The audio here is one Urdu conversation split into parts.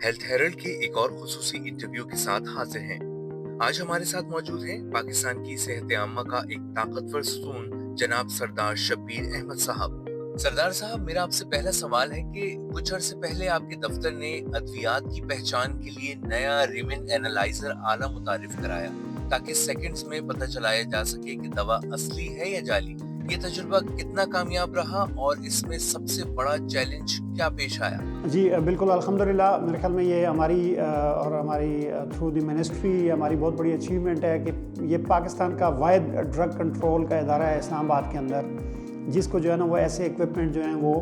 ہیلتھ ہیرلڈ کی ایک اور خصوصی انٹرویو کے ساتھ حاضر ہیں۔ آج ہمارے ساتھ موجود ہیں پاکستان کی صحت عامہ کا ایک طاقتور ستون جناب سردار شبیر احمد صاحب۔ سردار صاحب، میرا آپ سے پہلا سوال ہے کہ کچھ عرصے پہلے آپ کے دفتر نے ادویات کی پہچان کے لیے نیا ریمن اینالائزر آلہ متعارف کرایا تاکہ سیکنڈز میں پتہ چلایا جا سکے کہ دوا اصلی ہے یا جعلی۔ یہ تجربہ کتنا کامیاب رہا اور اس میں سب سے بڑا چیلنج کیا پیش آیا؟ جی بالکل، الحمدللہ میرے خیال میں یہ ہماری اور ہماری تھرو دی منسٹری ہماری بہت بڑی اچیومنٹ ہے کہ یہ پاکستان کا واحد ڈرگ کنٹرول کا ادارہ ہے اسلام آباد کے اندر، جس کو جو ہے نا وہ ایسے ایکوپمنٹ جو ہیں وہ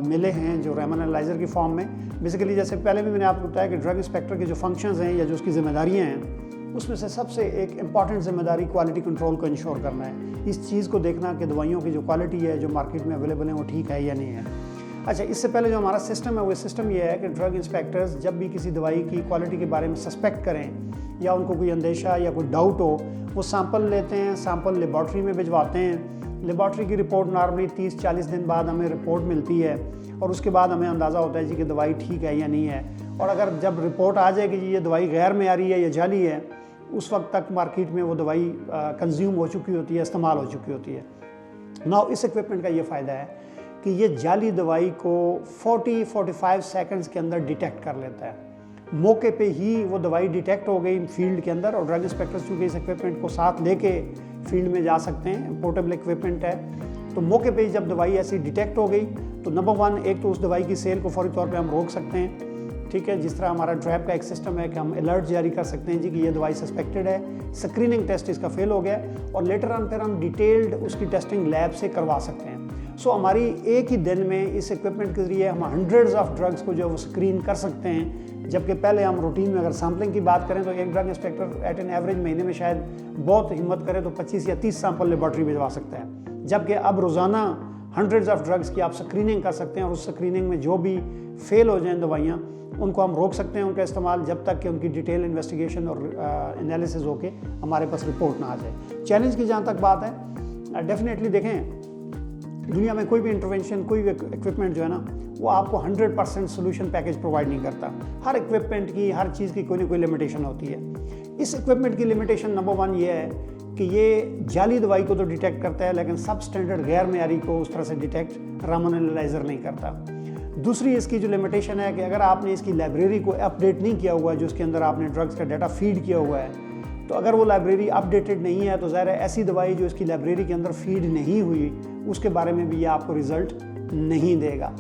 ملے ہیں جو ریمن اینالائزر کی فارم میں۔ بیسیکلی جیسے پہلے بھی میں نے آپ کو بتایا کہ ڈرگ انسپیکٹر کے جو فنکشنز ہیں یا جو اس کی ذمہ داریاں ہیں، اس میں سے سب سے ایک امپورٹنٹ ذمہ داری کوالٹی کنٹرول کو انشور کرنا ہے، اس چیز کو دیکھنا کہ دوائیوں کی جو کوالٹی ہے جو مارکیٹ میں اویلیبل ہیں وہ ٹھیک ہے یا نہیں ہے۔ اچھا، اس سے پہلے جو ہمارا سسٹم ہے وہ سسٹم یہ ہے کہ ڈرگ انسپیکٹرز جب بھی کسی دوائی کی کوالٹی کے بارے میں سسپیکٹ کریں یا ان کو کوئی اندیشہ یا کوئی ڈاؤٹ ہو، وہ سیمپل لیتے ہیں، سیمپل لیبارٹری میں بھجواتے ہیں۔ لیبارٹری کی رپورٹ نارملی 30-40 دن بعد ہمیں رپورٹ ملتی ہے اور اس کے بعد ہمیں اندازہ ہوتا ہے جی کہ دوائی ٹھیک ہے یا نہیں ہے۔ اور اگر جب رپورٹ آ جائے کہ جی یہ دوائی غیر معیاری ہے یا جعلی ہے، اس وقت تک مارکیٹ میں وہ دوائی کنزیوم ہو چکی ہوتی ہے، استعمال ہو چکی ہوتی ہے۔ ناؤ اس ایکوپمنٹ کا یہ فائدہ ہے کہ یہ جعلی دوائی کو 40-45 سیکنڈز کے اندر ڈیٹیکٹ کر لیتا ہے۔ موقع پہ ہی وہ دوائی ڈیٹیکٹ ہو گئی فیلڈ کے اندر، اور ڈرگ انسپیکٹرز چونکہ اس ایکوپمنٹ کو ساتھ لے کے فیلڈ میں جا سکتے ہیں، پورٹیبل ایکوپمنٹ ہے، تو موقع پہ ہی جب دوائی ایسی ڈیٹیکٹ ہو گئی تو نمبر 1 ایک تو اس دوائی کی سیل کو فوری طور پہ ہم روک سکتے ہیں، ٹھیک ہے، جس طرح ہمارا ٹریپ کا ایک سسٹم ہے کہ ہم الرٹ جاری کر سکتے ہیں جی کہ یہ دوائی سسپیکٹڈ ہے، اسکریننگ ٹیسٹ اس کا فیل ہو گیا، اور لیٹر آن پھر ہم ڈیٹیلڈ اس کی ٹیسٹنگ لیب سے کروا سکتے ہیں۔ سو ہماری ایک ہی دن میں اس ایکوپمنٹ کے ذریعے ہم ہنڈریڈز آف ڈرگس کو جو ہے وہ اسکرین کر سکتے ہیں، جبکہ پہلے ہم روٹین میں اگر سیمپلنگ کی بات کریں تو ایک drug inspector at an average مہینے میں شاید بہت ہمت کرے تو 25 یا 30 سیمپل لیبارٹری بھجوا سکتا ہے، جبکہ اب روزانہ ہنڈریڈز آف ڈرگس کی آپ اسکریننگ کر سکتے ہیں، اور اس اسکریننگ میں جو بھی فیل ہو جائیں دوائیاں ان کو ہم روک سکتے ہیں ان کا استعمال، جب تک کہ ان کی ڈیٹیل انویسٹیگیشن اور انالیسز ہو کے ہمارے پاس رپورٹ نہ آ جائے۔ چیلنج کی جہاں تک بات ہے، ڈیفینیٹلی دیکھیں دنیا میں کوئی بھی انٹروینشن، کوئی بھی ایکوپمنٹ جو ہے نا وہ آپ کو 100% سولوشن پیکیج پرووائڈ نہیں کرتا۔ ہر ایکوپمنٹ کی، ہر چیز کی کوئی نہ کوئی لمیٹیشن ہوتی ہے۔ اس ایکوپمنٹ کی لمیٹیشن نمبر 1 یہ ہے کہ یہ جعلی دوائی کو تو ڈیٹیکٹ کرتا ہے لیکن سب اسٹینڈرڈ غیر معیاری کو اس طرح سے ڈیٹیکٹ ریمن اینالائزر نہیں کرتا۔ دوسری اس کی جو لمیٹیشن ہے کہ اگر آپ نے اس کی لائبریری کو اپڈیٹ نہیں کیا ہوا ہے، جو اس کے اندر آپ نے ڈرگس کا ڈیٹا فیڈ کیا ہوا ہے، تو اگر وہ لائبریری اپڈیٹڈ نہیں ہے تو ظاہر ہے ایسی دوائی جو اس کی لائبریری کے اندر فیڈ نہیں ہوئی اس کے بارے میں بھی یہ آپ کو رزلٹ نہیں دے گا۔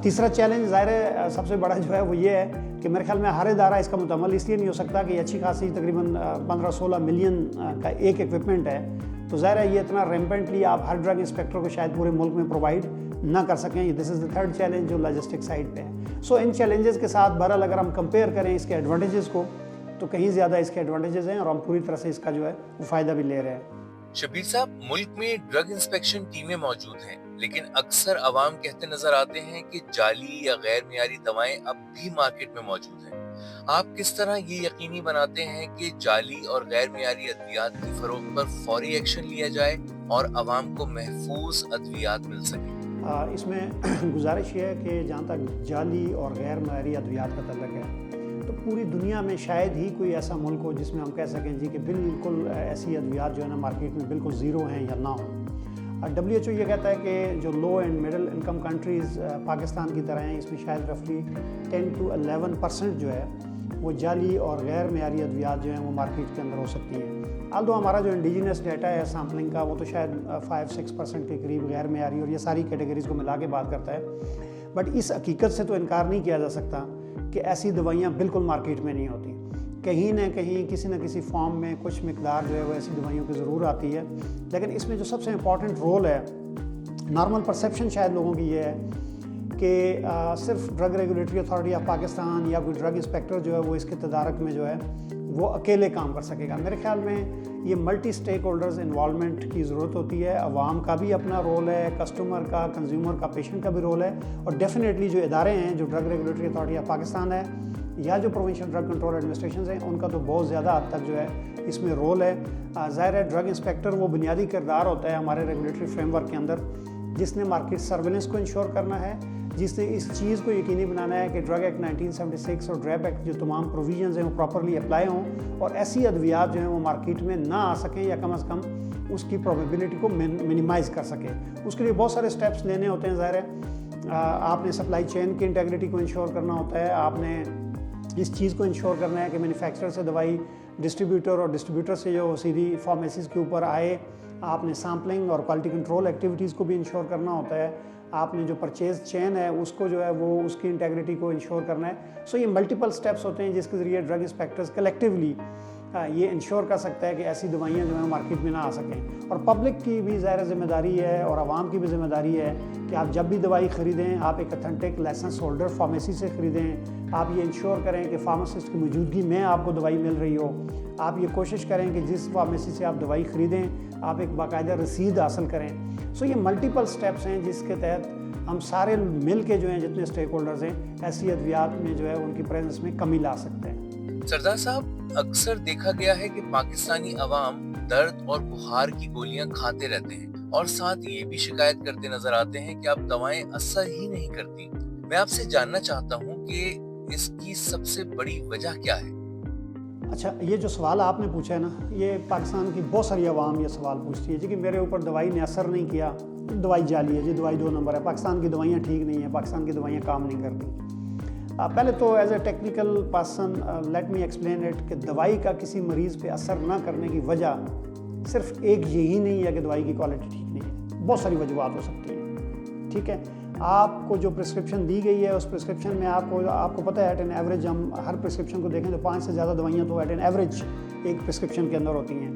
تیسرا چیلنج ظاہر ہے سب سے بڑا جو ہے وہ یہ ہے کہ میرے خیال میں ہر ادارہ اس کا متعمل اس لیے نہیں ہو سکتا کہ یہ اچھی خاصی تقریباً 15-16 ملین کا ایک ایکوپمنٹ ہے، تو ظاہر ہے یہ اتنا ریمپنٹلی آپ ہر ڈرگ انسپیکٹر کو شاید پورے ملک میں پرووائڈ نہ کر سکیں۔ دس از دا تھرڈ چیلنج جو لاجسٹک سائڈ پہ ہے۔ سو ان چیلنجز کے ساتھ بہرحال اگر ہم کمپیئر کریں اس کے ایڈوانٹیجز کو تو کہیں زیادہ اس کے ایڈوانٹیجز ہیں اور ہم پوری طرح سے اس کا جو ہے وہ فائدہ بھی لے رہے ہیں۔ شبیر صاحب، ملک میں ڈرگ انسپیکشن ٹیمیں موجود ہیں لیکن اکثر عوام کہتے نظر آتے ہیں کہ جعلی یا غیر معیاری دوائیں اب بھی مارکیٹ میں موجود ہیں۔ آپ کس طرح یہ یقینی بناتے ہیں کہ جعلی اور غیر معیاری ادویات کی فروخت پر فوری ایکشن لیا جائے اور عوام کو محفوظ ادویات مل سکیں؟ اس میں گزارش یہ ہے کہ جہاں تک جعلی اور غیر معیاری ادویات کا تعلق ہے تو پوری دنیا میں شاید ہی کوئی ایسا ملک ہو جس میں ہم کہہ سکیں جی کہ بالکل ایسی ادویات جو ہے نا مارکیٹ میں بالکل زیرو ہیں یا نہ ہوں۔ WHO یہ کہتا ہے کہ جو low end middle income countries Pakistan کی طرح ہیں، اس میں شاید رفلی 10-11% جو ہے وہ جعلی اور غیر معیاری ادویات جو ہیں وہ مارکیٹ کے اندر ہو سکتی ہیں۔ آلدو ہمارا جو انڈیجنس ڈیٹا ہے سیمپلنگ کا وہ تو شاید 5-6% کے قریب غیر معیاری اور یہ ساری کیٹیگریز کو ملا کے بات کرتا ہے، بٹ اس حقیقت سے تو انکار نہیں کیا جا سکتا کہ ایسی دوائیاں بالکل مارکیٹ میں نہیں ہوتی۔ کہیں نہ کہیں کسی نہ کسی فارم میں کچھ مقدار جو ہے وہ ایسی دوائیوں کی ضرور آتی ہے، لیکن اس میں جو سب سے امپورٹنٹ رول ہے، نارمل پرسیپشن شاید لوگوں کی یہ ہے کہ صرف drug regulatory authority of Pakistan یا کوئی ڈرگ انسپیکٹر جو ہے وہ اس کے تدارک میں جو ہے وہ اکیلے کام کر سکے گا۔ میرے خیال میں یہ ملٹی اسٹیک ہولڈرز انوالومنٹ کی ضرورت ہوتی ہے، عوام کا بھی اپنا رول ہے، کسٹمر کا، کنزیومر کا، پیشنٹ کا بھی رول ہے، اور ڈیفینیٹلی جو ادارے ہیں جو drug regulatory authority of Pakistan ہے یا جو پروونشل ڈرگ کنٹرول ایڈمنسٹریشنز ہیں ان کا تو بہت زیادہ حد تک جو ہے اس میں رول ہے۔ ظاہر ہے ڈرگ انسپیکٹر وہ بنیادی کردار ہوتا ہے ہمارے ریگولیٹری فریم ورک کے اندر جس نے مارکیٹ سرویلنس کو انشور کرنا ہے، جس نے اس چیز کو یقینی بنانا ہے کہ ڈرگ ایکٹ 1976 اور ڈریپ ایکٹ جو تمام پروویژنز ہیں وہ پراپرلی اپلائی ہوں اور ایسی ادویات جو ہیں وہ مارکیٹ میں نہ آ سکیں یا کم از کم اس کی پروبیبلٹی کو منیمائز کر سکے. اس کے لیے بہت سارے سٹیپس لینے ہوتے ہیں. ظاہر ہے آپ نے سپلائی چین کی انٹیگریٹی کو انشور کرنا ہوتا ہے, آپ نے اس چیز کو انشور کرنا ہے کہ مینوفیکچرر سے دوائی ڈسٹریبیوٹر اور ڈسٹریبیوٹر سے جو سیدھی فارمیسیز کے اوپر آئے. آپ نے سیمپلنگ اور کوالٹی کنٹرول ایکٹیویٹیز کو بھی انشور کرنا ہوتا ہے. آپ نے جو پرچیز چین ہے اس کو جو ہے وہ اس کی انٹیگریٹی کو انشور کرنا ہے. سو یہ ملٹیپل سٹیپس ہوتے ہیں جس کے ذریعے ڈرگ انسپیکٹرز کلیکٹیولی یہ انشور کر سکتا ہے کہ ایسی دوائیاں جو ہیں مارکیٹ میں نہ آ سکیں. اور پبلک کی بھی ظاہر ذمہ داری ہے اور عوام کی بھی ذمہ داری ہے کہ آپ جب بھی دوائی خریدیں آپ ایک اتھینٹک لائسنس ہولڈر فارمیسی سے خریدیں. آپ یہ انشور کریں کہ فارماسسٹ کی موجودگی میں آپ کو دوائی مل رہی ہو. آپ یہ کوشش کریں کہ جس فارمیسی سے آپ دوائی خریدیں آپ ایک باقاعدہ رسید حاصل کریں. سو یہ ملٹیپل سٹیپس ہیں جس کے تحت ہم سارے مل کے جو ہیں جتنے اسٹیک ہولڈرز ہیں ایسی ادویات میں جو ہے ان کی پریزنس میں کمی لا سکتے ہیں. سردار صاحب اکثر دیکھا گیا ہے کہ پاکستانی عوام درد اور بخار کی گولیاں کھاتے رہتے ہیں اور ساتھ یہ بھی شکایت کرتے نظر آتے ہیں کہ اب دوائیں اثر ہی نہیں کرتی. میں آپ سے جاننا چاہتا ہوں کہ اس کی سب سے بڑی وجہ کیا ہے؟ اچھا, یہ جو سوال آپ نے پوچھا ہے نا, یہ پاکستان کی بہت ساری عوام یہ سوال پوچھتی ہے جی کہ میرے اوپر دوائی نے اثر نہیں کیا, دوائی جعلی ہے جی, دوائی 2 نمبر ہے, پاکستان کی دوائیاں ٹھیک نہیں ہیں, پاکستان کی دوائیاں کام نہیں کرتی. پہلے تو as a technical person let me explain it کہ دوائی کا کسی مریض پہ اثر نہ کرنے کی وجہ صرف ایک یہی نہیں ہے کہ دوائی کی کوالٹی ٹھیک نہیں ہے. بہت ساری وجوہات ہو سکتی ہیں. ٹھیک ہے, آپ کو جو پرسکرپشن دی گئی ہے اس پرسکرپشن میں آپ کو پتہ ہے ایٹ این ایوریج, ہم ہر پرسکرپشن کو دیکھیں تو 5 سے زیادہ دوائیاں تو ایٹ این ایوریج ایک پرسکرپشن کے اندر ہوتی ہیں.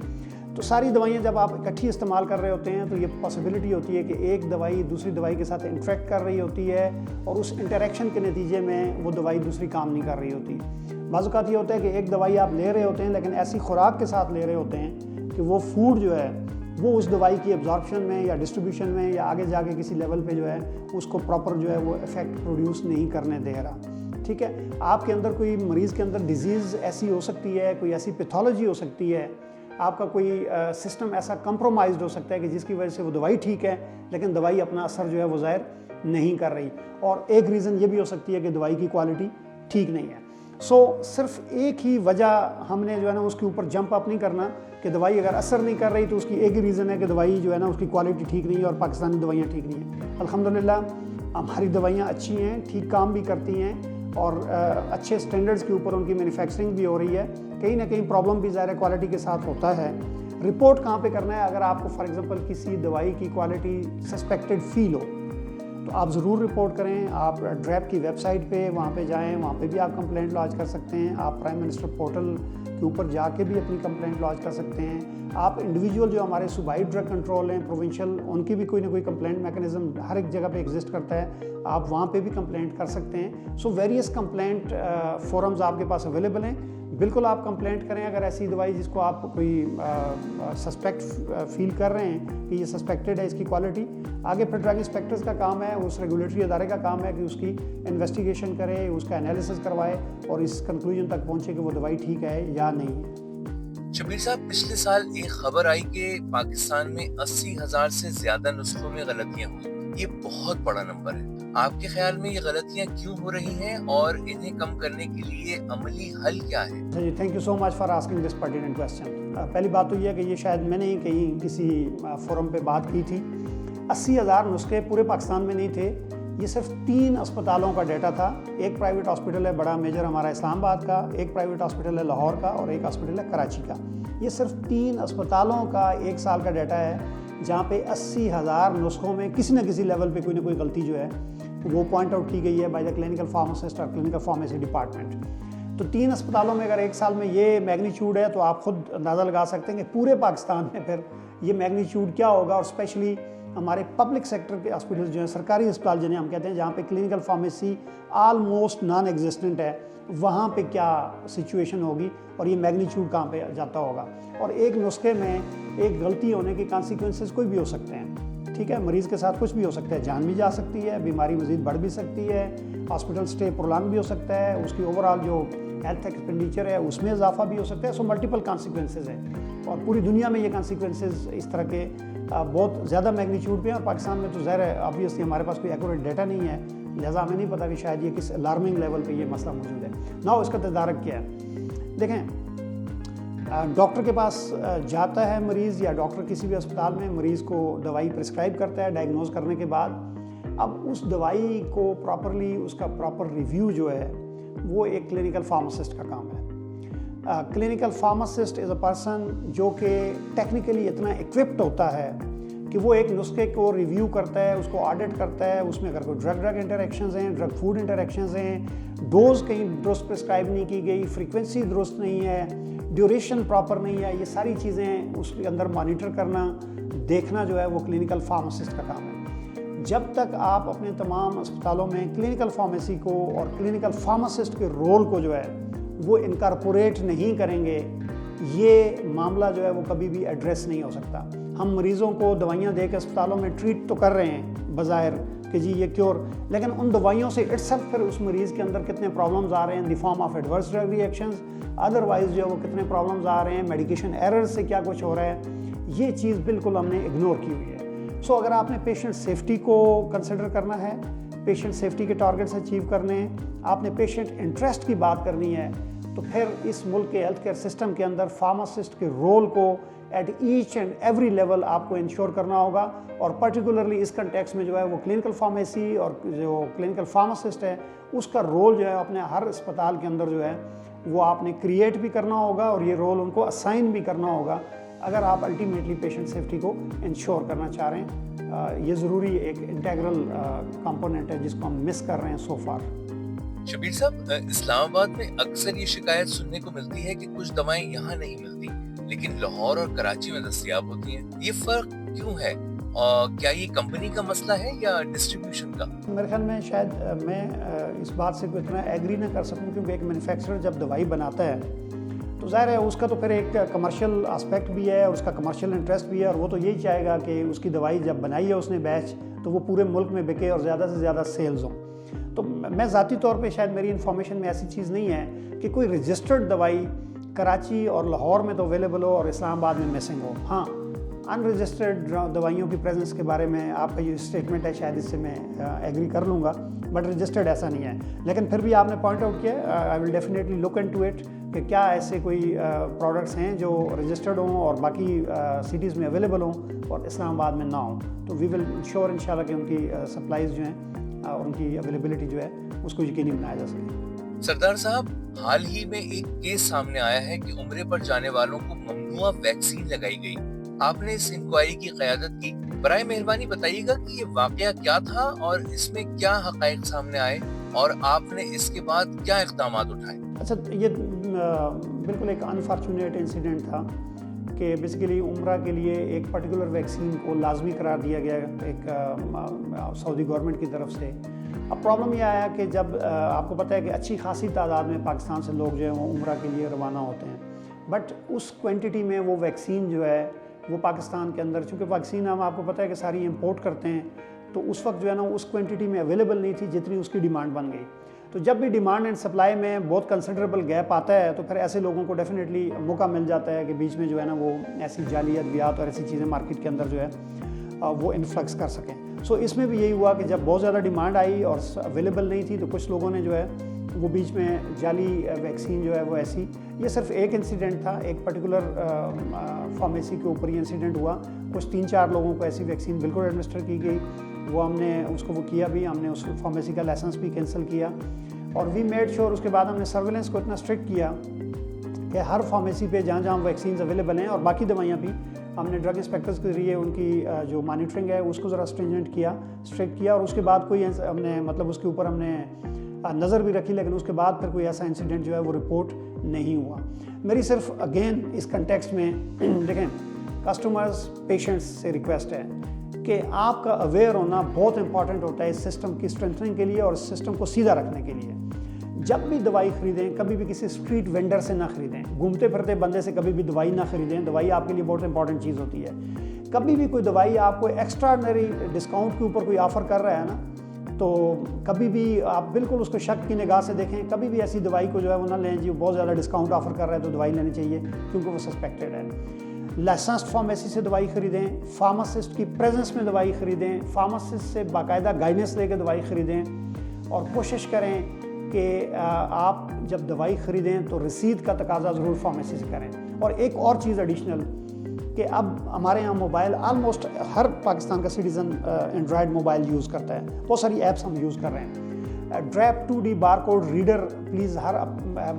تو ساری دوائیاں جب آپ اکٹھی استعمال کر رہے ہوتے ہیں تو یہ پاسبلٹی ہوتی ہے کہ ایک دوائی دوسری دوائی کے ساتھ انٹریکٹ کر رہی ہوتی ہے اور اس انٹریکشن کے نتیجے میں وہ دوائی دوسری کام نہیں کر رہی ہوتی. بعض اوقات یہ ہوتا ہے کہ ایک دوائی آپ لے رہے ہوتے ہیں لیکن ایسی خوراک کے ساتھ لے رہے ہوتے ہیں کہ وہ فوڈ جو ہے وہ اس دوائی کی ایبزارپشن میں یا ڈسٹریبیوشن میں یا آگے جا کے کسی لیول پہ جو ہے اس کو پراپر جو ہے وہ افیکٹ پروڈیوس نہیں کرنے دے رہا. ٹھیک ہے, آپ کے اندر کوئی مریض کے اندر ڈیزیز ایسی ہو سکتی ہے, کوئی ایسی پیتھولوجی ہو سکتی ہے, آپ کا کوئی سسٹم ایسا کمپرومائزڈ ہو سکتا ہے کہ جس کی وجہ سے وہ دوائی ٹھیک ہے لیکن دوائی اپنا اثر جو ہے وہ ظاہر نہیں کر رہی. اور ایک ریزن یہ بھی ہو سکتی ہے کہ دوائی کی کوالٹی ٹھیک نہیں ہے. سو صرف ایک ہی وجہ ہم نے جو ہے نا اس کے اوپر جمپ اپ نہیں کرنا کہ دوائی اگر اثر نہیں کر رہی تو اس کی ایک ہی ریزن ہے کہ دوائی جو ہے نا اس کی کوالٹی ٹھیک نہیں ہے اور پاکستانی دوائیاں ٹھیک نہیں ہیں. الحمدللہ ہماری دوائیاں اچھی ہیں, ٹھیک کام بھی کرتی ہیں اور اچھے سٹینڈرڈز کے اوپر ان کی مینوفیکچرنگ بھی ہو رہی ہے. کہیں نہ کہیں پرابلم بھی ظاہر کوالٹی کے ساتھ ہوتا ہے. رپورٹ کہاں پہ کرنا ہے؟ اگر آپ کو فار ایگزامپل کسی دوائی کی کوالٹی سسپیکٹڈ فیل ہو تو آپ ضرور رپورٹ کریں. آپ ڈریپ کی ویب سائٹ پہ وہاں پہ جائیں, وہاں پہ بھی آپ کمپلینٹ لانچ کر سکتے ہیں. آپ پرائم منسٹر پورٹل کے اوپر جا کے بھی اپنی کمپلینٹ لانچ کر سکتے ہیں. آپ انڈیویجول جو ہمارے صوبائی ڈرگ کنٹرول ہیں پروونشل, ان کی بھی کوئی نہ کوئی کمپلینٹ میکانزم ہر ایک جگہ پہ ایگزسٹ کرتا ہے, آپ وہاں پہ بھی کمپلینٹ کر سکتے ہیں. سو ویریس کمپلینٹ فورمز آپ کے پاس اویلیبل ہیں. بالکل آپ کمپلینٹ کریں اگر ایسی دوائی جس کو آپ کوئی سسپیکٹ فیل کر رہے ہیں کہ یہ سسپیکٹڈ ہے اس کی کوالٹی. آگے پھر ڈرگ انسپیکٹرز کا کام ہے, اس ریگولیٹری ادارے کا کام ہے کہ اس کی انویسٹیگیشن کرے, اس کا انالیسس کروائے اور اس کنکلوژن تک پہنچے کہ وہ دوائی ٹھیک ہے یا نہیں ہے. شبیر صاحب, پچھلے سال ایک خبر آئی کہ پاکستان میں 80,000 سے زیادہ نسخوں میں غلطیاں ہوئی. یہ بہت بڑا نمبر ہے. آپ کے خیال میں یہ غلطیاں کیوں ہو رہی ہیں اور انہیں کم کرنے کے لیے عملی حل کیا ہے؟ جی, thank you so much for asking this pertinent question. پہلی بات تو یہ ہے کہ یہ شاید میں نے کہیں کسی فورم پہ بات کی تھی. 80,000 نسخے پورے پاکستان میں نہیں تھے. یہ صرف 3 اسپتالوں کا ڈیٹا تھا. ایک پرائیویٹ ہاسپٹل ہے بڑا میجر ہمارا اسلام آباد کا, ایک پرائیویٹ ہاسپٹل ہے لاہور کا اور ایک ہاسپٹل ہے کراچی کا. یہ صرف 3 اسپتالوں کا 1 سال کا ڈیٹا ہے جہاں پہ 80,000 نسخوں میں کسی نہ کسی لیول پہ کوئی نہ کوئی غلطی جو ہے وہ پوائنٹ آؤٹ کی گئی ہے بائی دا کلینکل فارماسسٹ اور کلینکل فارمیسی ڈپارٹمنٹ. تو 3 اسپتالوں میں اگر 1 سال میں یہ میگنیچیوڈ ہے تو آپ خود اندازہ لگا سکتے ہیں کہ پورے پاکستان میں پھر یہ میگنیچیوڈ کیا ہوگا. اور اسپیشلی ہمارے پبلک سیکٹر کے ہاسپٹل جو ہیں, سرکاری اسپتال جنہیں ہم کہتے ہیں, جہاں پہ clinical pharmacy almost naan existent ہے, وہاں پہ کیا سچویشن ہوگی اور یہ میگنیچیوڈ کہاں پہ جاتا ہوگا. اور ایک نسخے میں ایک غلطی ہونے کے کانسیکوینسز کوئی بھی ہو سکتے ہیں. ٹھیک ہے, مریض کے ساتھ کچھ بھی ہو سکتا ہے, جان بھی جا سکتی ہے, بیماری مزید بڑھ بھی سکتی ہے, ہاسپٹل سٹے پرولانگ بھی ہو سکتا ہے, اس کی اوور آل جو ہیلتھ ایکسپینڈیچر ہے اس میں اضافہ بھی ہو سکتا ہے. سو ملٹیپل کانسیکوینسز ہیں اور پوری دنیا میں یہ کانسیکوینسز اس طرح کے بہت زیادہ میگنیچیوڈ پہ ہیں. اور پاکستان میں تو ظاہر ہے آبویسلی ہمارے پاس کوئی ایکوریٹ ڈیٹا نہیں ہے لہٰذا ہمیں نہیں پتہ کہ شاید یہ کس الارمنگ لیول پہ یہ مسئلہ موجود ہے. نہ اس کا تدارک کیا ہے. دیکھیں ڈاکٹر کے پاس جاتا ہے مریض یا ڈاکٹر کسی بھی اسپتال میں مریض کو دوائی پرسکرائب کرتا ہے ڈائگنوز کرنے کے بعد. اب اس دوائی کو پراپرلی اس کا پراپر ریویو جو ہے وہ ایک کلینکل فارماسسٹ کا کام ہے. Clinical pharmacist is a person جو کہ ٹیکنیکلی اتنا ایکوپڈ ہوتا ہے کہ وہ ایک نسخے کو ریویو کرتا ہے, اس کو آڈٹ کرتا ہے, اس میں اگر کوئی ڈرگ انٹریکشنز ہیں, ڈرگ فوڈ انٹریکشنز ہیں, ڈوز کہیں درست پرسکرائب نہیں کی گئی, فریکوینسی درست نہیں ہے, ڈیوریشن پراپر نہیں ہے, یہ ساری چیزیں اس کے اندر مانیٹر کرنا دیکھنا جو ہے وہ کلینکل فارماسسٹ کا کام ہے. جب تک آپ اپنے تمام اسپتالوں میں کلینکل فارمیسی کو اور کلینکل فارماسسٹ کے رول کو جو ہے وہ انکارپوریٹ نہیں کریں گے, یہ معاملہ جو ہے وہ کبھی بھی ایڈریس نہیں ہو سکتا. ہم مریضوں کو دوائیاں دے کے اسپتالوں میں ٹریٹ تو کر رہے ہیں بظاہر کہ جی یہ کیور, لیکن ان دوائیوں سے اٹسیلف پھر اس مریض کے اندر کتنے پرابلمز آ رہے ہیں, the form of adverse drug reactions, otherwise جو ہے وہ کتنے پرابلمز آ رہے ہیں, میڈیکیشن ایرر سے کیا کچھ ہو رہا ہے, یہ چیز بالکل ہم نے اگنور کی ہوئی ہے. سو اگر آپ نے پیشنٹ سیفٹی کو کنسیڈر کرنا ہے, پیشنٹ سیفٹی کے ٹارگٹس اچیو کرنے ہیں, آپ نے پیشنٹ انٹرسٹ کی بات کرنی ہے, تو پھر اس ملک کے ہیلتھ کیئر سسٹم کے اندر فارماسسٹ کے رول کو at each and every level آپ کو انشور کرنا ہوگا. اور پرٹیکولرلی اس کنٹیکس میں جو ہے وہ کلینکل فارمیسی اور جو کلینکل فارماسسٹ ہے اس کا رول جو ہے اپنے ہر اسپتال کے اندر جو ہے وہ آپ نے کریٹ بھی کرنا ہوگا اور یہ رول ان کو اسائن بھی کرنا ہوگا اگر آپ الٹیمیٹلی پیشنٹ سیفٹی کو انشور کرنا چاہ رہے ہیں. یہ ضروری ایک انٹیگرل کمپوننٹ ہے جس کو ہم مس کر رہے ہیں سو فار. شبیر صاحب, اسلام آباد میں اکثر یہ شکایت سننے کو ملتی ہے کہ کچھ دوائیں یہاں نہیں ملتی لیکن لاہور اور کراچی میں دستیاب ہوتی ہیں. یہ فرق کیوں ہے اور کیا یہ کمپنی کا مسئلہ ہے یا ڈسٹریبیوشن کا؟ میرے خیال میں شاید میں اس بات سے کوئی اتنا ایگری نہ کر سکوں کیونکہ ایک مینوفیکچرر جب دوائی بناتا ہے تو ظاہر ہے اس کا تو پھر ایک کمرشل آسپیکٹ بھی ہے اور اس کا کمرشل انٹرسٹ بھی ہے, اور وہ تو یہی چاہے گا کہ اس کی دوائی جب بنائی ہے اس نے بیچ تو وہ پورے ملک میں بکے اور زیادہ سے زیادہ سیلز ہوں. تو میں ذاتی طور پہ شاید میری انفارمیشن میں ایسی چیز نہیں ہے کہ کوئی رجسٹرڈ دوائی کراچی اور لاہور میں تو اویلیبل ہو اور اسلام آباد میں مسنگ ہو. ہاں ان رجسٹرڈ دوائیوں کی پریزنس کے بارے میں آپ کا یہ اسٹیٹمنٹ ہے شاید اس سے میں ایگری کر لوں گا, بٹ رجسٹرڈ ایسا نہیں ہے. لیکن پھر بھی آپ نے پوائنٹ آؤٹ کیا, I will definitely look into it کہ کیا ایسے کوئی پروڈکٹس ہیں جو رجسٹرڈ ہوں اور باقی سٹیز میں اویلیبل ہوں اور اسلام آباد میں نہ ہوں. تو وی ول انشور انشاءاللہ کہ ان کی سپلائز جو ہیں اور ان کی اویلیبلٹی جو ہے اس کو یقینی بنایا جا سکے. سردار صاحب, حال ہی میں ایک کیس سامنے آیا ہے کہ عمرے پر جانے والوں کو ممنوعہ ویکسین لگائی گئی. آپ نے اس انکوائری کی قیادت کی, برائے مہربانی بتائیے گا کہ یہ واقعہ کیا تھا اور اس میں کیا حقائق سامنے آئے اور آپ نے اس کے بعد کیا اقدامات اٹھائے؟ اچھا, یہ بالکل ایک انفارچونیٹ انسیڈنٹ تھا کہ بیسیکلی عمرہ کے لیے ایک پرٹیکولر ویکسین کو لازمی قرار دیا گیا ایک سعودی گورنمنٹ کی طرف سے. اب پرابلم یہ آیا کہ جب آپ کو پتہ ہے کہ اچھی خاصی تعداد میں پاکستان سے لوگ جو ہیں وہ عمرہ کے لیے روانہ ہوتے ہیں, بٹ اس کوانٹٹی میں وہ ویکسین جو ہے وہ پاکستان کے اندر, چونکہ ویکسین ہم آپ کو پتہ ہے کہ ساری امپورٹ کرتے ہیں, تو اس وقت جو ہے نا اس کوانٹٹی میں اویلیبل نہیں تھی جتنی اس کی ڈیمانڈ بن گئی. تو جب بھی ڈیمانڈ اینڈ سپلائی میں بہت کنسیڈریبل گیپ آتا ہے تو پھر ایسے لوگوں کو ڈیفینیٹلی موقع مل جاتا ہے کہ بیچ میں جو ہے نا وہ ایسی جعلی ادویات اور ایسی چیزیں مارکیٹ کے اندر جو ہے وہ انفلکس کر سکیں. سو اس میں بھی یہی ہوا کہ جب بہت زیادہ ڈیمانڈ آئی اور اویلیبل نہیں تھی تو کچھ لوگوں نے جو ہے وہ بیچ میں جعلی ویکسین جو ہے وہ ایسی, یہ صرف ایک انسیڈنٹ تھا, ایک پرٹیکولر فارمیسی کے اوپر یہ انسیڈنٹ ہوا. کچھ 3-4 لوگوں کو ایسی ویکسین بالکل ایڈمنسٹر کی گئی, وہ ہم نے اس کو وہ کیا بھی, ہم نے اس فارمیسی کا لائسنس بھی کینسل کیا اور وی میڈ شیور اس کے بعد ہم نے سرویلنس کو اتنا اسٹرکٹ کیا کہ ہر فارمیسی پہ جہاں جہاں ویکسینز اویلیبل ہیں اور باقی دوائیاں بھی ہم نے ڈرگ انسپیکٹرز کے ذریعے ان کی جو مانیٹرنگ ہے اس کو ذرا اسٹرینجنٹ کیا, اسٹرکٹ کیا, اور اس کے بعد کوئی ہم نے مطلب اس کے اوپر ہم نے نظر بھی رکھی, لیکن اس کے بعد پھر کوئی ایسا انسیڈنٹ جو ہے وہ رپورٹ نہیں ہوا. میری صرف اگین اس کنٹیکسٹ میں دیکھیں کسٹمرز پیشنٹس سے ریکویسٹ ہے کہ آپ کا اویئر ہونا بہت امپورٹنٹ ہوتا ہے اس سسٹم کی اسٹرینتھنگ کے لیے اور اس سسٹم کو سیدھا رکھنے کے لیے. جب بھی دوائی خریدیں کبھی بھی کسی اسٹریٹ وینڈر سے نہ خریدیں, گھومتے پھرتے بندے سے کبھی بھی دوائی نہ خریدیں. دوائی آپ کے لیے بہت امپورٹنٹ چیز ہوتی ہے. کبھی بھی کوئی دوائی آپ کو ایکسٹراڈنری ڈسکاؤنٹ کے اوپر کوئی آفر کر رہا ہے نا, تو کبھی بھی آپ بالکل اس کو شک کی نگاہ سے دیکھیں. کبھی بھی ایسی دوائی کو جو ہے وہ نہ لیں جی وہ بہت زیادہ ڈسکاؤنٹ آفر کر رہا ہے تو دوائی لینی چاہیے کیونکہ وہ سسپیکٹڈ ہے. لائسنسڈ فارمیسی سے دوائی خریدیں, فارماسسٹ کی پریزنس میں دوائی خریدیں, فارماسسٹ سے باقاعدہ گائیڈنس لے کے دوائی خریدیں. اور کوشش کریں کہ آپ جب دوائی خریدیں تو رسید کا تقاضا ضرور فارمیسی سے کریں. اور ایک اور چیز ایڈیشنل کہ اب ہمارے یہاں موبائل آلموسٹ ہر پاکستان کا سٹیزن اینڈرائڈ موبائل یوز کرتا ہے, بہت ساری ایپس ہم یوز کر رہے ہیں. DRAP 2D bar code reader please ہر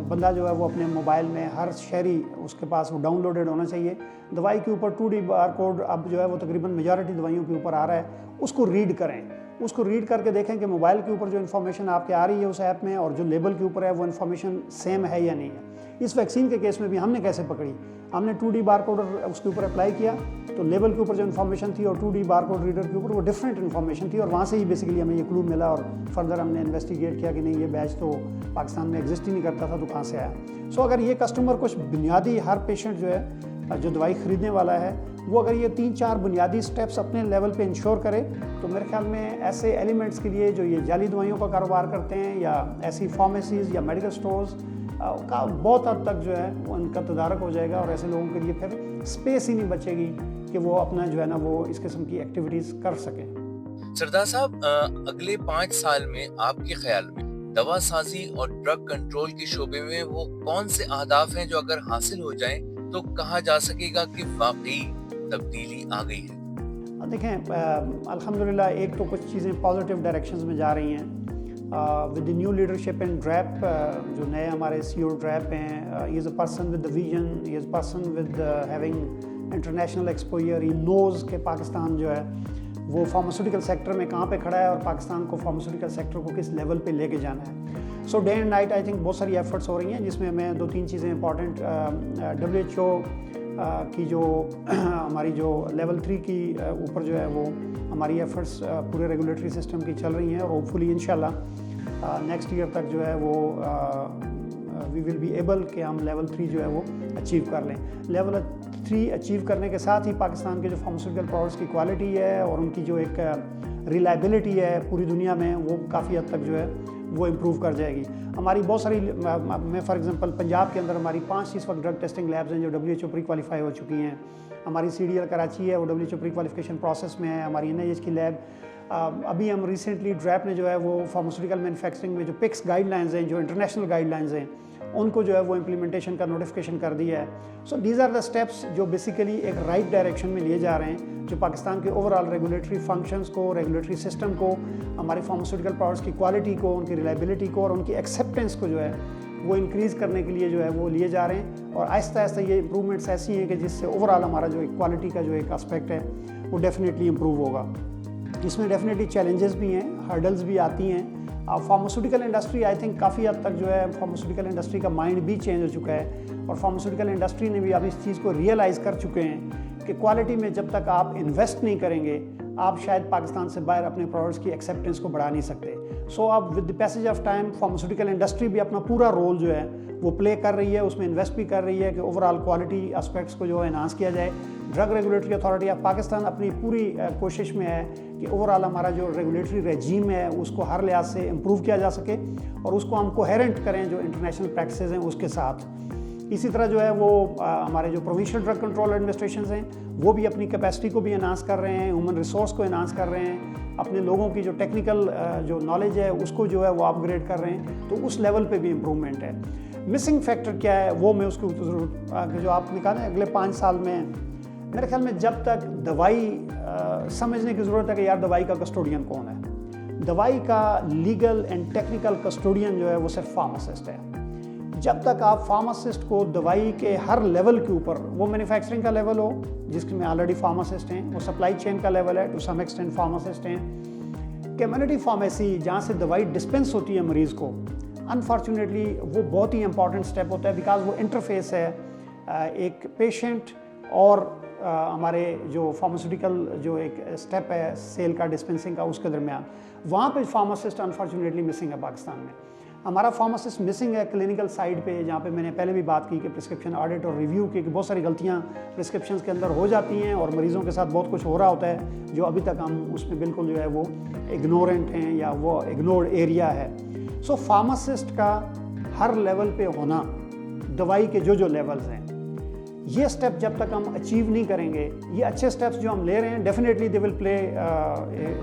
بندہ جو ہے وہ اپنے موبائل میں, ہر شہری اس کے پاس وہ ڈاؤن لوڈڈ ہونا چاہیے. دوائی کے اوپر 2D بار کوڈ اب جو ہے وہ تقریباً میجارٹی دوائیوں کے اوپر آ رہا ہے, اس کو ریڈ کریں, اس کو ریڈ کر کے دیکھیں کہ موبائل کے اوپر جو انفارمیشن آپ کے آ رہی ہے اس ایپ میں اور جو لیبل کے اوپر ہے وہ انفارمیشن سیم ہے یا نہیں ہے. اس ویکسین کے کیس میں بھی ہم نے کیسے پکڑی, ہم نے 2D بار کوڈ اس کے اوپر اپلائی کیا تو لیبل کے اوپر جو انفارمیشن تھی اور 2D بار کوڈ ریڈر کے اوپر وہ ڈفرینٹ انفارمیشن تھی, اور وہاں سے ہی بیسیکلی ہمیں یہ کلو ملا اور فردر ہم نے انویسٹیگیٹ کیا کہ نہیں یہ بیچ تو پاکستان میں ایگزسٹ ہی نہیں کرتا تھا, تو کہاں سے آیا. سو اگر یہ کسٹمر کچھ بنیادی, ہر پیشنٹ جو ہے جو دوائی خریدنے والا ہے وہ اگر یہ 3-4 بنیادی سٹیپس اپنے لیول پہ انشور کرے تو میرے خیال میں ایسے ایلیمنٹس کے لیے جو یہ جعلی دوائیوں کا کاروبار کرتے ہیں یا ایسی فارمیسیز یا میڈیکل سٹورز کا بہت حد تک جو ہے ان کا تدارک ہو جائے گا, اور ایسے لوگوں کے لیے پھر اسپیس ہی نہیں بچے گی کہ وہ اپنا جو ہے نا وہ اس قسم کی ایکٹیویٹیز کر سکیں. سردار صاحب, اگلے 5 سال میں آپ کے خیال میں دوا سازی اور ڈرگ کنٹرول کے شعبے میں وہ کون سے اہداف ہیں جو اگر حاصل ہو جائیں تو کہا جا سکے گا کہ واقعی تبدیلی آ گئی ہے؟ دیکھیں الحمدللہ ایک تو کچھ چیزیں پازیٹیو ڈائریکشنز میں جا رہی ہیں. With the new leadership in DRAP, جو نئے ہمارے CEO ڈریپ ہیں, he is a person with the vision, he is a person with having international exposure. He knows کہ پاکستان جو ہے وہ فارماسیوٹیکل سیکٹر میں کہاں پہ کھڑا ہے اور پاکستان کو فارماسیوٹیکل سیکٹر کو کس لیول پہ لے کے جانا ہے. So day and night I think بہت ساری ایفرٹس ہو رہی ہیں جس میں میں 2-3 چیزیں امپورٹنٹ, WHO کی جو ہماری جو لیول 3 کی اوپر جو ہے وہ ہماری ایفرٹس پورے ریگولیٹری سسٹم کی چل رہی ہیں, اور ہوپ فلی انشاءاللہ نیکسٹ ایئر تک جو ہے وہ وی ول بی ایبل کہ ہم لیول 3 جو ہے وہ اچیو کر لیں. لیول 3 اچیو کرنے کے ساتھ ہی پاکستان کے جو فارماسیوٹیکل پروڈکٹس کی کوالٹی ہے اور ان کی جو ایک ریلائبلٹی ہے پوری دنیا میں وہ کافی حد تک جو ہے وہ امپروو کر جائے گی. ہماری بہت ساری, میں فار ایگزامپل پنجاب کے اندر ہماری 5 اس وقت ڈرگ ٹیسٹنگ لیبز ہیں جو WHO پری کوالیفائی ہو چکی ہیں. ہماری CDL کراچی ہے وہ WHO پری کوالیفیکیشن پروسیس میں ہے. ہماری NIH کی لیب, ابھی ہم ریسنٹلی ڈریپ نے جو ہے وہ فارماسیوٹیکل مینوفیکچرنگ میں جو PICS گائیڈ لائنز ہیں, جو انٹرنیشنل گائیڈ لائنز ہیں, ان کو جو ہے وہ امپلیمنٹیشن کا نوٹیفیکیشن کر دیا ہے. So these are the steps جو بیسیکلی ایک رائٹ ڈائریکشن میں لیے جا رہے ہیں, جو پاکستان کے اوور آل ریگولیٹری فنکشنز کو, ریگولیٹری سسٹم کو, ہمارے فارماسیوٹیکل پروڈکٹس کی کوالٹی کو, ان کی ریلائبلٹی کو اور ان کی ایکسیپٹنس کو جو ہے وہ انکریز کرنے کے لیے جو ہے وہ لیے جا رہے ہیں. اور آہستہ آہستہ یہ امپرومنٹس ایسی ہیں کہ جس سے اوور آل ہمارا جو ایک کوالٹی کا جو ایک اسپیکٹ ہے وہ ڈیفینیٹلی امپروو ہوگا. اس میں ڈیفینیٹلی چیلنجز بھی ہیں, ہرڈلز بھی آتی ہیں. فارماسیوٹیکل انڈسٹری آئی تھنک کافی حد تک جو ہے فارماسیوٹیکل انڈسٹری کا مائنڈ بھی چینج ہو چکا ہے, اور فارماسیوٹیکل انڈسٹری نے بھی اب اس چیز کو ریئلائز کر چکے ہیں کہ کوالٹی میں جب تک آپ انویسٹ نہیں کریں گے آپ شاید پاکستان سے باہر اپنے پروڈکٹس کی ایکسیپٹنس کو بڑھا نہیں سکتے. سو اب with the passage of time pharmaceutical industry بھی اپنا پورا رول جو ہے وہ پلے کر رہی ہے, اس میں انویسٹ بھی کر رہی ہے کہ اوور آل کوالٹی اسپیکٹس کو جو ہے انہانس کیا جائے. Drug regulatory authority of Pakistan اپنی پوری کوشش میں ہے کہ اوور آل ہمارا جو ریگولیٹری ریجیم ہے اس کو ہر لحاظ سے امپروو کیا جا سکے اور اس کو ہم کوہیرنٹ کریں جو انٹرنیشنل پریکٹسز ہیں اس کے ساتھ. اسی طرح جو ہے وہ ہمارے جو پروونشل ڈرگ کنٹرول ایڈمنسٹریشنز ہیں وہ بھی اپنی کیپیسٹی کو بھی انہانس کر رہے ہیں, ہیومن ریسورس کو انہانس کر رہے ہیں, اپنے لوگوں کی جو ٹیکنیکل جو نالج ہے اس کو جو ہے وہ اپ گریڈ کر رہے ہیں. تو اس لیول پہ بھی امپرومنٹ ہے. مسنگ فیکٹر کیا ہے وہ میں اس کو ضرور جو آپ نے کہا نا اگلے 5 سال میں میرے خیال میں جب تک دوائی سمجھنے کی ضرورت ہے کہ یار دوائی کا کسٹوڈین کون ہے. دوائی کا لیگل اینڈ ٹیکنیکل کسٹوڈین جو ہے وہ صرف فارماسسٹ ہے. جب تک آپ فارماسسٹ کو دوائی کے ہر لیول کے اوپر, وہ مینوفیکچرنگ کا لیول ہو جس میں آلریڈی فارماسسٹ ہیں, وہ سپلائی چین کا لیول ہے ٹو سم ایکسٹینٹ فارماسسٹ ہیں, کمیونٹی فارمیسی جہاں سے دوائی ڈسپینس ہوتی ہے مریض کو, انفارچونیٹلی وہ بہت ہی امپورٹنٹ اسٹیپ ہوتا ہے بیکاز وہ انٹرفیس ہے ایک پیشنٹ اور ہمارے جو فارماسیوٹیکل جو ایک اسٹیپ ہے سیل کا ڈسپینسنگ کا اس کے درمیان. وہاں پہ فارماسسٹ انفارچونیٹلی مسنگ ہے پاکستان میں. ہمارا فارماسسٹ مسنگ ہے کلینکل سائڈ پہ, جہاں پہ میں نے پہلے بھی بات کی کہ پرسکرپشن آڈٹ اور ریویو کی کہ بہت ساری غلطیاں پرسکرپشنز کے اندر ہو جاتی ہیں اور مریضوں کے ساتھ بہت کچھ ہو رہا ہوتا ہے جو ابھی تک ہم اس میں بالکل جو ہے وہ اگنورنٹ ہیں یا وہ اگنورڈ ایریا ہے. سو فارماسسٹ کا ہر لیول پہ ہونا, دوائی کے جو لیولز ہیں, یہ سٹیپ جب تک ہم اچیو نہیں کریں گے، یہ اچھے سٹیپس جو ہم لے رہے ہیں definitely they will play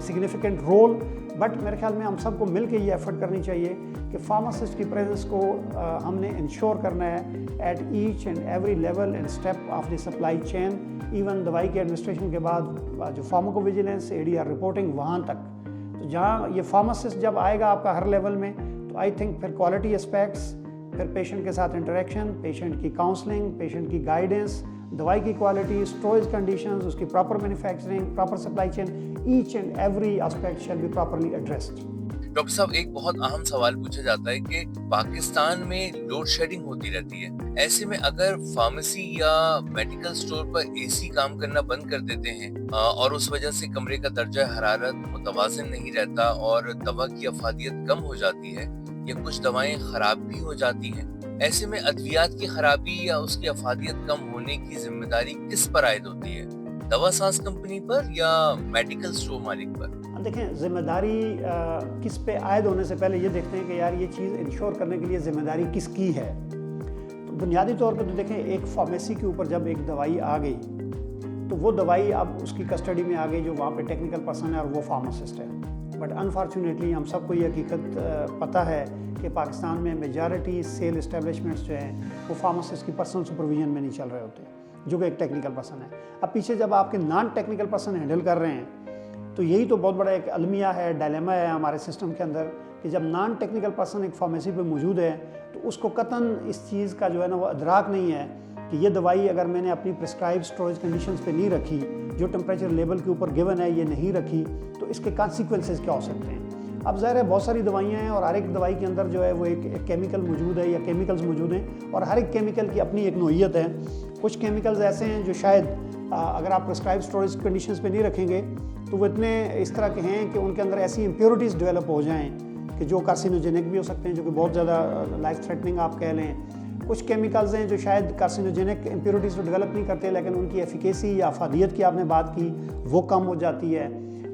significant role, but میرے خیال میں ہم سب کو مل کے یہ ایفرٹ کرنی چاہیے کہ فارماسسٹ کی پریزنس کو ہم نے انشور کرنا ہے at each and every level and step of the supply chain, even دوائی کے ایڈمنسٹریشن کے بعد جو فارماکو ویجیلنس ADR رپورٹنگ وہاں تک، تو جہاں یہ فارماسسٹ جب آئے گا آپ کا ہر لیول میں، تو آئی تھنک پھر کوالٹی اسپیکٹس، پھر پیشنٹ کے ساتھ انٹریکشن، پیشنٹ کی کاؤنسلنگ، پیشنٹ کی گائیڈنس، دوائی کی کوالٹی، اسٹوریج کنڈیشنز، اس کی proper manufacturing, proper supply chain, each and every aspect shall be properly addressed. Doctor صاحب، ایک بہت اہم سوال پوچھا جاتا ہے کہ پاکستان میں لوڈ شیڈنگ ہوتی رہتی ہے، ایسے میں اگر فارمیسی یا میڈیکل سٹور پر AC کام کرنا بند کر دیتے ہیں اور اس وجہ سے کمرے کا درجہ حرارت متوازن نہیں رہتا اور دوا کی افادیت کم ہو جاتی ہے یا کچھ دوائیں خراب بھی ہو جاتی ہیں، ایسے میں ادویات کی خرابی یا اس کی افادیت کم ہونے کی ذمہ داری کس پر عائد ہوتی ہے؟ دوا ساز کمپنی پر یا میڈیکل سٹور مالک پر؟ دیکھیں، ذمہ داری کس پہ عائد ہونے سے پہلے یہ دیکھتے ہیں کہ یار یہ چیز انشور کرنے کے لیے ذمہ داری کس کی ہے۔ تو بنیادی طور پہ تو دیکھیں، ایک فارمیسی کے اوپر جب ایک دوائی آ گئی تو وہ دوائی اب اس کی کسٹڈی میں آ گئی جو وہاں پہ ٹیکنیکل پرسن ہے اور وہ فارماسسٹ ہے، بٹ انفارچونیٹلی ہم سب کو یہ حقیقت پتہ ہے کہ پاکستان میں میجارٹی سیل اسٹیبلشمنٹس جو ہیں وہ فارماسسٹ کی پرسنل سپرویژن میں نہیں چل رہے ہوتے، جو کہ ایک ٹیکنیکل پرسن ہے۔ اب پیچھے جب آپ کے نان ٹیکنیکل پرسن ہینڈل کر رہے ہیں تو یہی تو بہت بڑا ایک المیہ ہے، ڈائلیما ہے ہمارے سسٹم کے اندر کہ جب نان ٹیکنیکل پرسن ایک فارمیسی پہ موجود ہے تو اس کو قطعاً اس چیز کا جو ہے نا وہ ادراک نہیں ہے کہ یہ دوائی اگر میں نے اپنی پرسکرائب اسٹوریج کنڈیشنز پہ نہیں رکھی، جو ٹمپریچر لیول کے اوپر گیون ہے یہ نہیں رکھی، تو اس کے کانسیکوینسز کیا ہو سکتے ہیں۔ اب ظاہر ہے بہت ساری دوائیاں ہیں اور ہر ایک دوائی کے اندر جو ہے وہ ایک کیمیکل موجود ہے یا کیمیکلز موجود ہیں، اور ہر ایک کیمیکل کی اپنی ایک نوعیت ہے۔ کچھ کیمیکلز ایسے ہیں جو شاید اگر آپ پرسکرائب اسٹوریج کنڈیشنز پہ نہیں رکھیں گے تو وہ اتنے اس طرح کے ہیں کہ ان کے اندر ایسی امپیورٹیز ڈیولپ ہو جائیں کہ جو کارسینوجینک بھی ہو سکتے ہیں، جو کہ بہت زیادہ لائف تھریٹننگ آپ کہہ لیں۔ کچھ کیمیکلز ہیں جو شاید کارسینوجینک امپیورٹیز تو ڈیولپ نہیں کرتے لیکن ان کی ایفیکیسی یا افادیت کی آپ نے بات کی وہ کم ہو جاتی ہے۔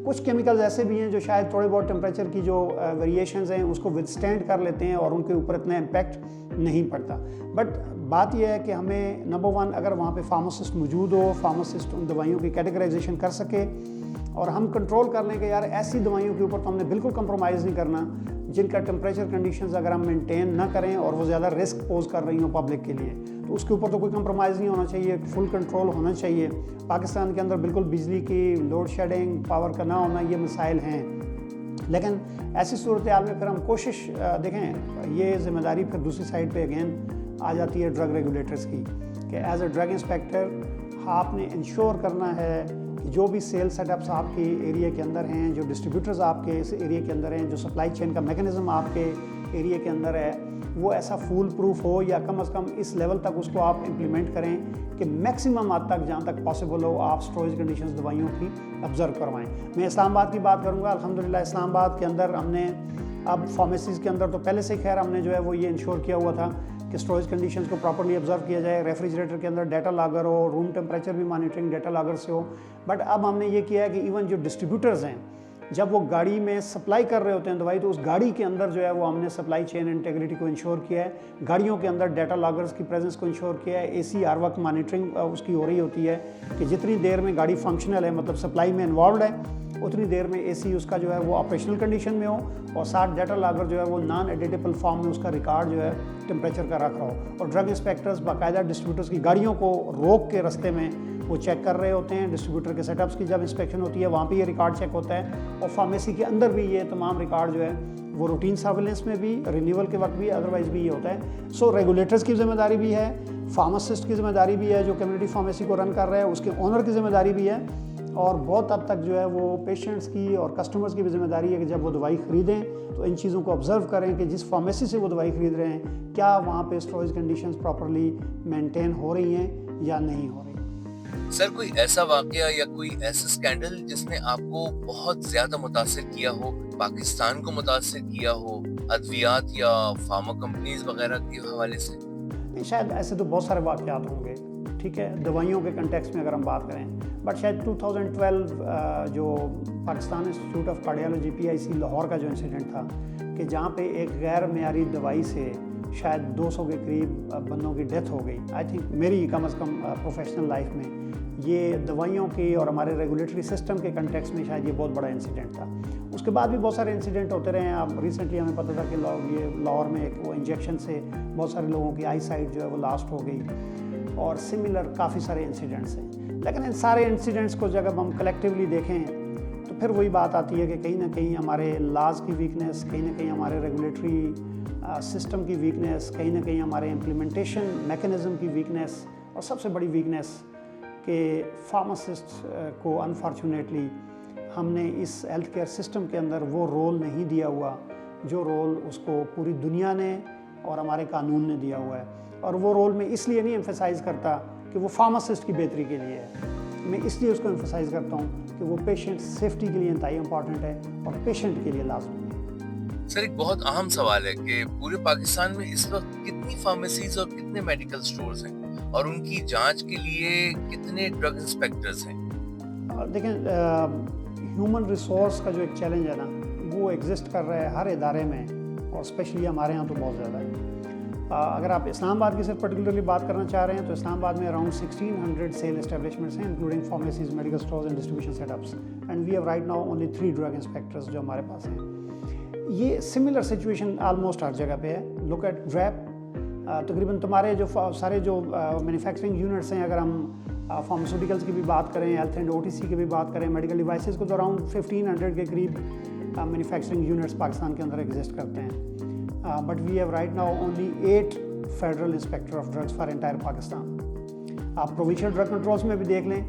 کچھ کیمیکلز ایسے بھی ہیں جو شاید تھوڑے بہت ٹمپریچر کی جو ویریشنز ہیں اس کو ودسٹینڈ کر لیتے ہیں اور ان کے اوپر اتنا امپیکٹ نہیں پڑتا۔ بٹ بات یہ ہے کہ ہمیں نمبر 1 اگر وہاں پہ فارماسسٹ موجود ہو، فارماسسٹ ان دوائیوں کی کیٹیگرائزیشن کر سکے اور ہم کنٹرول کر لیں کہ یار ایسی دوائیوں کے اوپر تو ہم نے بالکل کمپرومائز نہیں کرنا جن کا ٹمپریچر کنڈیشنز اگر ہم مینٹین نہ کریں اور وہ زیادہ رسک پوز کر رہی ہوں پبلک کے لیے، تو اس کے اوپر تو کوئی کمپرومائز نہیں ہونا چاہیے، فل کنٹرول ہونا چاہیے۔ پاکستان کے اندر بالکل بجلی کی لوڈ شیڈنگ، پاور کا نہ ہونا، یہ مسائل ہیں، لیکن ایسی صورتحال میں پھر ہم کوشش دیکھیں، یہ ذمہ داری پھر دوسری سائڈ پہ اگین آ جاتی ہے ڈرگ ریگولیٹرز کی کہ ایز اے ڈرگ انسپیکٹر آپ نے انشور کرنا ہے کہ جو بھی سیل سیٹ اپس آپ کے ایریا کے اندر ہیں، جو ڈسٹریبیوٹرز آپ کے اس ایریا کے اندر ہیں، جو سپلائی چین کا میکنزم آپ کے ایریا کے اندر ہے، وہ ایسا فول پروف ہو یا کم از کم اس لیول تک اس کو آپ امپلیمنٹ کریں کہ میکسیمم حد تک جہاں تک پاسبل ہو آپ اسٹوریج کنڈیشنز دوائیوں کی آبزرو کروائیں۔ میں اسلام آباد کی بات کروں گا، الحمدللہ اسلام آباد کے اندر ہم نے اب فارمیسیز کے اندر تو پہلے سے خیر ہم نے جو ہے وہ یہ انشور کیا ہوا تھا کہ اسٹوریج کنڈیشنز کو پراپرلی آبزرو کیا جائے، ریفریجریٹر کے اندر ڈیٹا لاگر ہو، روم ٹمپریچر بھی مانیٹرنگ ڈیٹا لاگر سے ہو۔ بٹ اب ہم نے یہ کیا ہے کہ ایون جو ڈسٹریبیوٹرز ہیں جب وہ گاڑی میں سپلائی کر رہے ہوتے ہیں دوائی تو اس گاڑی کے اندر جو ہے وہ ہم نے سپلائی چین انٹیگریٹی کو انشور کیا ہے، گاڑیوں کے اندر ڈیٹا لاگرز کی پریزنس کو انشور کیا ہے، AC ہر وقت مانیٹرنگ اس کی ہو رہی ہوتی ہے کہ جتنی دیر میں گاڑی فنکشنل ہے مطلب سپلائی میں انوالوڈ ہے اتنی دیر میں AC اس کا جو ہے وہ آپریشنل کنڈیشن میں ہو اور ساتھ ڈیٹا لاگر جو ہے وہ نان ایڈیٹیبل فارم میں اس کا ریکارڈ جو ہے ٹمپریچر کا رکھ رہا ہو، اور ڈرگ انسپیکٹرز باقاعدہ ڈسٹریبیوٹرز کی گاڑیوں کو روک کے رستے میں وہ چیک کر رہے ہوتے ہیں۔ ڈسٹریبیوٹر کے سیٹ اپس کی جب انسپیکشن ہوتی ہے وہاں پہ یہ ریکارڈ چیک ہوتا ہے، اور فارمیسی کے اندر بھی یہ تمام ریکارڈ جو ہے وہ روٹین سرویلنس میں بھی، رینیول کے وقت بھی، ادروائز بھی یہ ہوتا ہے۔ سو ریگولیٹرز کی ذمہ داری بھی ہے، فارماسسٹ کی ذمہ داری بھی ہے جو کمیونٹی فارمیسی کو رن کر رہا ہے، اس کے اونر کی ذمہ داری بھی ہے، اور بہت حد تک جو ہے وہ پیشنٹس کی اور کسٹمرز کی بھی ذمہ داری ہے کہ جب وہ دوائی خریدیں تو ان چیزوں کو آبزرو کریں کہ جس فارمیسی سے وہ دوائی خرید رہے ہیں کیا وہاں پہ اسٹوریج کنڈیشنز پراپرلی مینٹین ہو رہی ہیں یا نہیں ہو رہی۔ سر، کوئی ایسا واقعہ یا کوئی ایسا اسکینڈل جس نے آپ کو بہت زیادہ متاثر کیا ہو، پاکستان کو متاثر کیا ہو، ادویات یا فارما کمپنیز وغیرہ کے حوالے سے؟ شاید ایسے تو بہت سارے واقعات ہوں گے، ٹھیک ہے، دوائیوں کے کنٹیکسٹ میں اگر ہم بات کریں، بٹ شاید 2012 جو Pakistan institute of cardiology PIC Lahore کا جو انسیڈنٹ تھا کہ جہاں پہ ایک غیر معیاری دوائی سے شاید 200 کے قریب بندوں کی ڈیتھ ہو گئی. آئی تھنک میری کم از کم پروفیشنل لائف میں یہ دوائیوں کی اور ہمارے ریگولیٹری سسٹم کے کنٹیکس میں شاید یہ بہت بڑا انسیڈنٹ تھا. اس کے بعد بھی بہت سارے انسیڈنٹ ہوتے رہے ہیں. اب ریسنٹلی ہمیں پتہ تھا کہ یہ لاہور میں ایک وہ انجیکشن سے بہت سارے لوگوں کی آئی سائٹ جو ہے وہ لاسٹ ہو گئی, اور سملر کافی سارے انسیڈنٹس ہیں. لیکن ان سارے انسیڈنٹس کو جب ہم کلیکٹیولی دیکھیں تو پھر وہی بات آتی ہے کہ کہیں نہ کہیں ہمارے لاز کی ویکنیس, کہیں نہ کہیں ہمارے ریگولیٹری سسٹم کی ویکنیس, کہیں نہ کہیں ہمارے امپلیمنٹیشن میکینزم کی ویکنیس, اور سب سے بڑی ویکنیس کہ فارماسسٹ کو انفارچونیٹلی ہم نے اس ہیلتھ کیئر سسٹم کے اندر وہ رول نہیں دیا ہوا جو رول اس کو پوری دنیا نے اور ہمارے قانون نے دیا ہوا ہے. اور وہ رول میں اس لیے نہیں ایمفیسائز کرتا کہ وہ فارماسسٹ کی بہتری کے لیے ہے, میں اس لیے اس کو ایمفیسائز کرتا ہوں کہ وہ پیشنٹ سیفٹی کے لیے انتہائی امپورٹنٹ ہے اور پیشنٹ کے لیے لازمی ہے. سر, ایک بہت اہم سوال ہے کہ پورے پاکستان میں اس وقت کتنی فارمیسیز اور کتنے میڈیکل سٹورز ہیں, اور ان کی جانچ کے لیے کتنے ڈرگ انسپیکٹرز ہیں؟ دیکھیں, ہیومن ریسورس کا جو ایک چیلنج ہے نا وہ ایگزسٹ کر رہا ہے ہر ادارے میں, اور اسپیشلی ہمارے ہاں تو بہت زیادہ ہے. اگر آپ اسلام آباد کی صرف پرٹیکولرلی بات کرنا چاہ رہے ہیں تو اسلام آباد میں اراؤنڈ 1600 سیل اسٹیبلشمنٹس ہیں, including pharmacies, medical stores and distribution setups, and we have right now only 3 drug inspectors جو ہمارے پاس ہیں. یہ سملر سچویشن آلموسٹ ہر جگہ پہ ہے. لک ایٹ ڈریپ, تقریباً تمہارے جو سارے جو مینوفیکچرنگ یونٹس ہیں, اگر ہم فارماسیوٹیکلس کی بھی بات کریں, health and O T C کی بھی بات کریں, میڈیکل ڈیوائسز کو, تو اراؤنڈ 1500 کے قریب مینوفیکچرنگ یونٹس پاکستان کے اندر ایگزسٹ کرتے ہیں. But we have right now only 8 federal inspector of drugs for entire Pakistan. آپ پروونشل ڈرگ کنٹرولس میں بھی دیکھ لیں,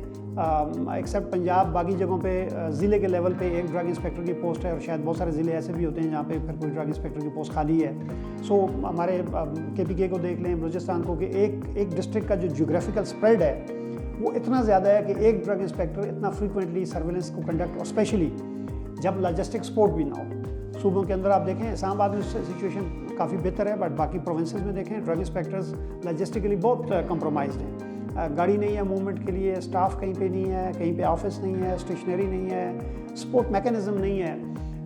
ایکسیپٹ پنجاب, باقی جگہوں پہ ضلع کے لیول پہ ایک ڈرگ انسپیکٹر کی پوسٹ ہے, اور شاید بہت سارے ضلع ایسے بھی ہوتے ہیں جہاں پہ پھر کوئی ڈرگ انسپیکٹر کی پوسٹ خالی ہے. سو ہمارے کے پی کے کو دیکھ لیں, بلوچستان کو, کہ ایک ڈسٹرکٹ کا جو جیوگرافیکل اسپریڈ ہے وہ اتنا زیادہ ہے کہ ایک ڈرگ انسپیکٹر اتنا فریکوینٹلی سرویلنس کو کنڈکٹ, اور اسپیشلی جب لاجسٹک سپورٹ بھی نہ ہو. صوبوں کے اندر آپ دیکھیں, اسلام آباد میں سچویشن کافی بہتر ہے, بٹ باقی پروونسز میں دیکھیں ڈرگ انسپیکٹرز لاجسٹکلی بہت کمپرومائزڈ ہیں. گاڑی نہیں ہے موومنٹ کے لیے, اسٹاف کہیں پہ نہیں ہے, کہیں پہ آفس نہیں ہے, اسٹیشنری نہیں ہے, سپورٹ میکینزم نہیں ہے.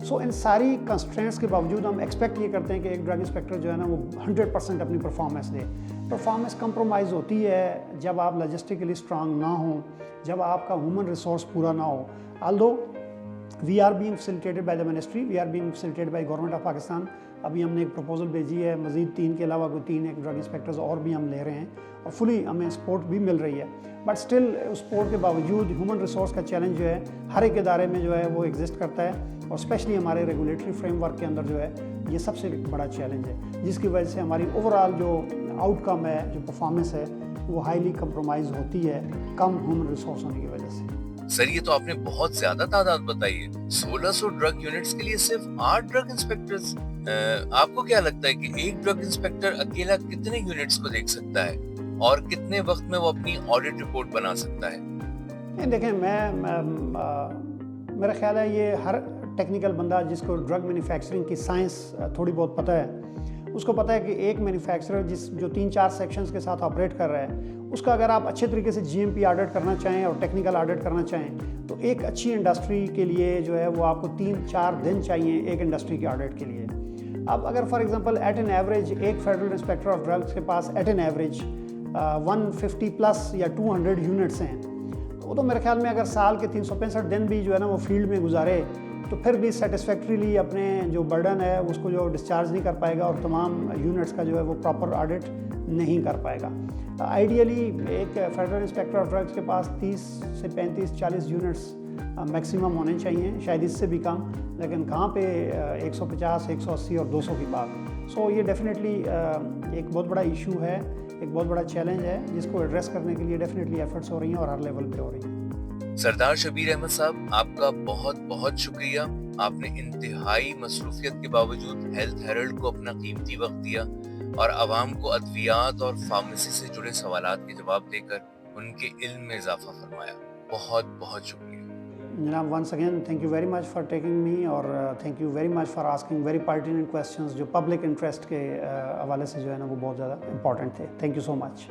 سو ان ساری کنسٹرینٹس کے باوجود ہم ایکسپیکٹ یہ کرتے ہیں کہ ایک ڈرگ انسپیکٹر جو ہے نا وہ 100% اپنی پرفارمنس دے. پرفارمنس کمپرومائز ہوتی ہے جب آپ لاجسٹکلی اسٹرانگ نہ ہوں, جب آپ کا ہیومن ریسورس پورا نہ ہو. Although we are being facilitated by the ministry, we are being facilitated by government of Pakistan. ابھی ہم نے ایک پروپوزل بھیجی ہے, مزید 3 کے علاوہ کوئی 3 ایک ڈرگ انسپیکٹرز اور بھی ہم لے رہے ہیں, اور فلی ہمیں سپورٹ بھی مل رہی ہے. بٹ اسٹل سپورٹ کے باوجود ہیومن ریسورس کا چیلنج جو ہے ہر ایک ادارے میں جو ہے وہ ایگزسٹ کرتا ہے, اور اسپیشلی ہمارے ریگولیٹری فریم ورک کے اندر جو ہے یہ سب سے بڑا چیلنج ہے, جس کی وجہ سے ہماری اوور آل جو آؤٹ کم ہے, جو پرفارمنس ہے, وہ ہائیلی کمپرومائز ہوتی ہے کم ہیومن ریسورس ہونے کی وجہ سے. سر, یہ تو آپ نے بہت زیادہ تعداد بتائی ہے. 1600 ڈرگ یونٹس کے لیے صرف 8 ڈرگ انسپیکٹرز. آپ کو کیا لگتا ہے کہ ایک ڈرگ انسپیکٹر اکیلا کتنے یونٹس کو دیکھ سکتا ہے, اور کتنے وقت میں وہ اپنی آڈٹ رپورٹ بنا سکتا ہے؟ دیکھیں, میرا خیال ہے یہ ہر ٹیکنیکل بندہ جس کو ڈرگ مینوفیکچرنگ کی سائنس تھوڑی بہت پتہ ہے, اس کو پتہ ہے کہ ایک مینوفیکچرر جو 3-4 سیکشنز کے ساتھ آپریٹ کر رہا ہے, اس کا اگر آپ اچھے طریقے سے جی ایم پی آڈٹ کرنا چاہیں اور ٹیکنیکل آڈٹ کرنا چاہیں تو ایک اچھی انڈسٹری کے لیے جو ہے وہ آپ کو 3-4 دن چاہیے ایک انڈسٹری کے آڈٹ کے لیے. اب اگر for example at an average ایک فیڈرل انسپیکٹر آف ڈرگس کے پاس ایٹ این ایوریج 150+ یا 200 یونٹس ہیں, تو میرے خیال میں اگر سال کے 365 دن بھی جو ہے نا وہ فیلڈ میں گزارے تو پھر بھی سیٹسفیکٹریلی اپنے جو برڈن ہے اس کو جو ڈسچارج نہیں کر پائے گا, اور تمام یونٹس کا جو ہے وہ پراپر آڈٹ نہیں کر پائے گا. آئیڈیلی ایک فیڈرل انسپیکٹر آف ڈرگس کے پاس 30 سے 35-40 یونٹس میکسیمم ہونے چاہیے, شاید اس سے بھی کم, لیکن کہاں پہ 150, 180 اور 200 کی بات. سو یہ ڈیفینیٹلی ایک بہت بڑا ایشو ہے, ایک بہت بڑا چیلنج ہے, جس کو ایڈریس کرنے کے لیے ڈیفینیٹلی ایفرٹس ہو رہی ہیں اور ہر لیول پہ ہو رہی ہیں. سردار شبیر احمد صاحب, آپ کا بہت بہت شکریہ. آپ نے انتہائی مصروفیت کے باوجود ہیلتھ ہیرلڈ کو اپنا قیمتی وقت دیا اور عوام کو ادویات اور فارمیسی سے جڑے سوالات کے جواب دے کر ان کے علم میں اضافہ فرمایا. بہت بہت شکریہ جناب. Once again thank you very much for taking me, اور thank you very much for asking very pertinent questions جو پبلک انٹرسٹ کے حوالے سے جو ہے نا وہ بہت زیادہ امپورٹنٹ تھے. Thank you so much.